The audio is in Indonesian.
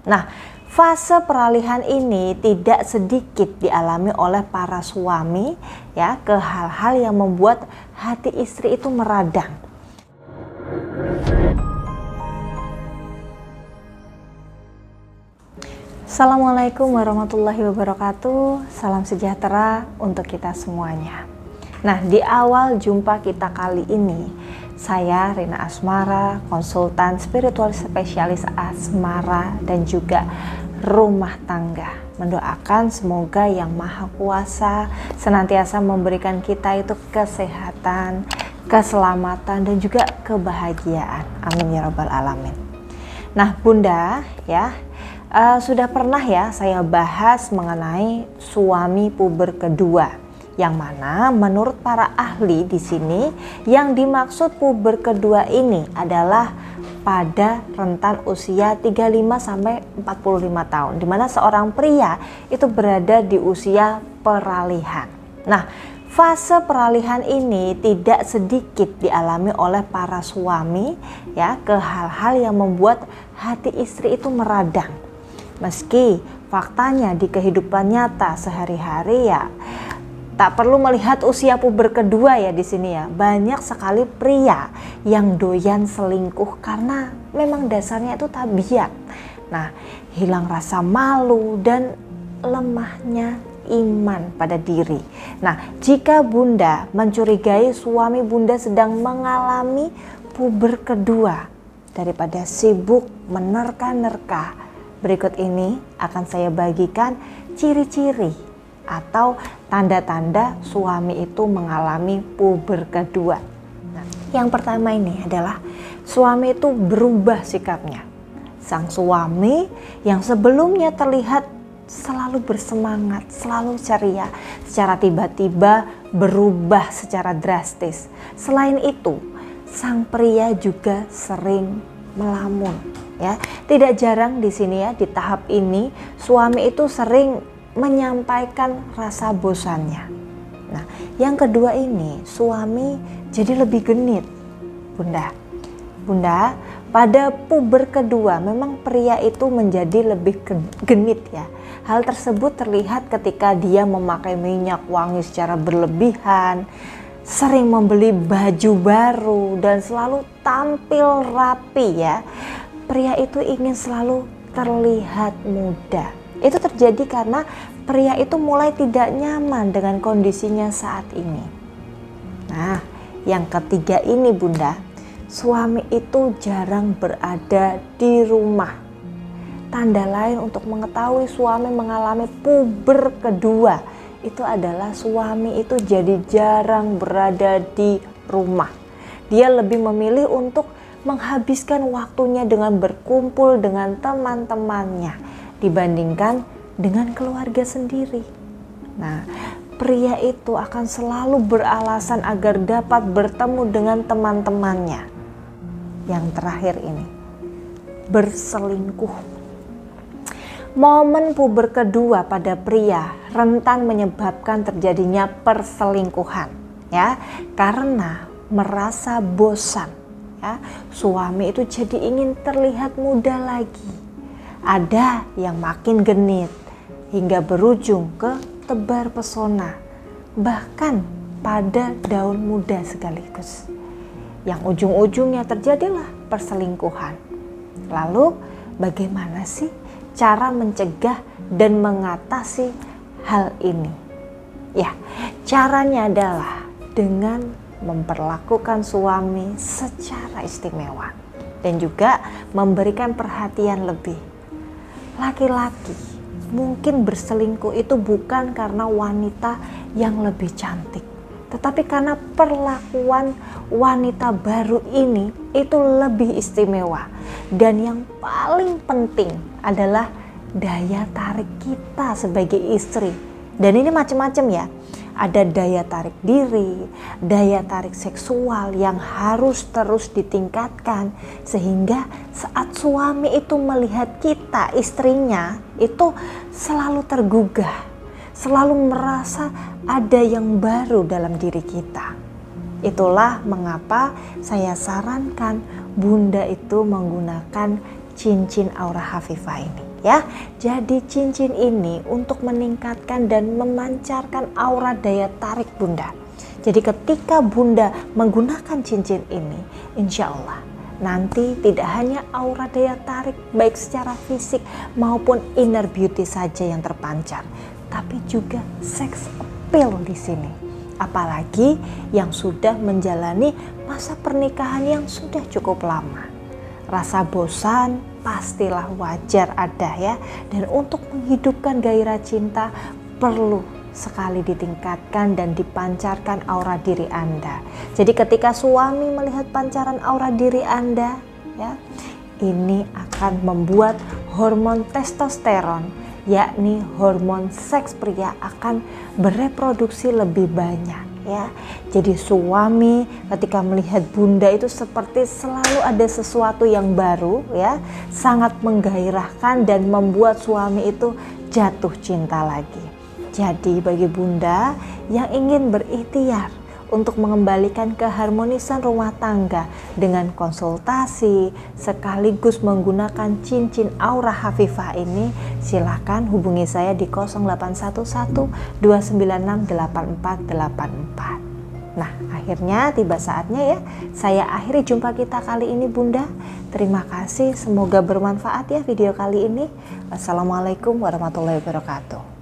Nah, fase peralihan ini tidak sedikit dialami oleh para suami ya, ke hal-hal yang membuat hati istri itu meradang. Assalamualaikum warahmatullahi wabarakatuh. Salam sejahtera untuk kita semuanya. Nah, di awal jumpa kita kali ini, saya Rina Asmara, konsultan spiritual spesialis asmara dan juga rumah tangga, mendoakan semoga Yang Maha Kuasa senantiasa memberikan kita itu kesehatan, keselamatan dan juga kebahagiaan. Amin ya rabbal alamin. Nah, Bunda ya, sudah pernah ya saya bahas mengenai suami puber kedua, yang mana menurut para ahli di sini yang dimaksud puber kedua ini adalah pada rentan usia 35 sampai 45 tahun, di mana seorang pria itu berada di usia peralihan. Nah, fase peralihan ini tidak sedikit dialami oleh para suami ya, ke hal-hal yang membuat hati istri itu meradang. Meski faktanya di kehidupan nyata sehari-hari ya tak perlu melihat usia puber kedua ya di sini ya. Banyak sekali pria yang doyan selingkuh karena memang dasarnya itu tabiat. Nah, hilang rasa malu dan lemahnya iman pada diri. Nah, jika Bunda mencurigai suami Bunda sedang mengalami puber kedua, daripada sibuk menerka-nerka, berikut ini akan saya bagikan ciri-ciri atau tanda-tanda suami itu mengalami puber kedua. Nah, yang pertama ini adalah suami itu berubah sikapnya. Sang suami yang sebelumnya terlihat selalu bersemangat, selalu ceria, secara tiba-tiba berubah secara drastis. Selain itu, sang pria juga sering melamun. Ya, tidak jarang di sini ya, di tahap ini suami itu sering menyampaikan rasa bosannya. Nah, yang kedua ini suami jadi lebih genit, Bunda, pada puber kedua memang pria itu menjadi lebih genit ya. Hal tersebut terlihat ketika dia memakai minyak wangi secara berlebihan, sering membeli baju baru dan selalu tampil rapi ya. Pria itu ingin selalu terlihat muda. Itu terjadi karena pria itu mulai tidak nyaman dengan kondisinya saat ini. Nah, yang ketiga ini Bunda, suami itu jarang berada di rumah. Tanda lain untuk mengetahui suami mengalami puber kedua itu adalah suami itu jadi jarang berada di rumah. Dia lebih memilih untuk menghabiskan waktunya dengan berkumpul dengan teman-temannya dibandingkan dengan keluarga sendiri. Nah, pria itu akan selalu beralasan agar dapat bertemu dengan teman-temannya. Yang terakhir ini, berselingkuh. Momen puber kedua pada pria rentan menyebabkan terjadinya perselingkuhan ya, karena merasa bosan ya, suami itu jadi ingin terlihat muda lagi. Ada yang makin genit hingga berujung ke tebar pesona, bahkan pada daun muda sekaligus. Yang ujung-ujungnya terjadilah perselingkuhan. Lalu bagaimana sih cara mencegah dan mengatasi hal ini? Ya, caranya adalah dengan memperlakukan suami secara istimewa dan juga memberikan perhatian lebih. Laki-laki mungkin berselingkuh itu bukan karena wanita yang lebih cantik, tetapi karena perlakuan wanita baru ini itu lebih istimewa. Dan yang paling penting adalah daya tarik kita sebagai istri. Dan ini macam-macam ya. Ada daya tarik diri, daya tarik seksual yang harus terus ditingkatkan, sehingga saat suami itu melihat kita, istrinya, itu selalu tergugah, selalu merasa ada yang baru dalam diri kita. Itulah mengapa saya sarankan Bunda itu menggunakan cincin aura hafifah ini ya. Jadi cincin ini untuk meningkatkan dan memancarkan aura daya tarik Bunda. Jadi ketika Bunda menggunakan cincin ini, insya Allah nanti tidak hanya aura daya tarik baik secara fisik maupun inner beauty saja yang terpancar, tapi juga sex appeal di sini. Apalagi yang sudah menjalani masa pernikahan yang sudah cukup lama. Rasa bosan pastilah wajar ada ya, dan untuk menghidupkan gairah cinta perlu sekali ditingkatkan dan dipancarkan aura diri Anda. Jadi ketika suami melihat pancaran aura diri Anda ya, ini akan membuat hormon testosteron, yakni hormon seks pria, akan bereproduksi lebih banyak ya. Jadi suami ketika melihat Bunda itu seperti selalu ada sesuatu yang baru ya, sangat menggairahkan dan membuat suami itu jatuh cinta lagi. Jadi bagi Bunda yang ingin berikhtiar untuk mengembalikan keharmonisan rumah tangga dengan konsultasi sekaligus menggunakan cincin aura Hafifah ini, silakan hubungi saya di 0811 296 8484. Nah, akhirnya tiba saatnya ya saya akhiri jumpa kita kali ini Bunda. Terima kasih, semoga bermanfaat ya video kali ini. Wassalamualaikum warahmatullahi wabarakatuh.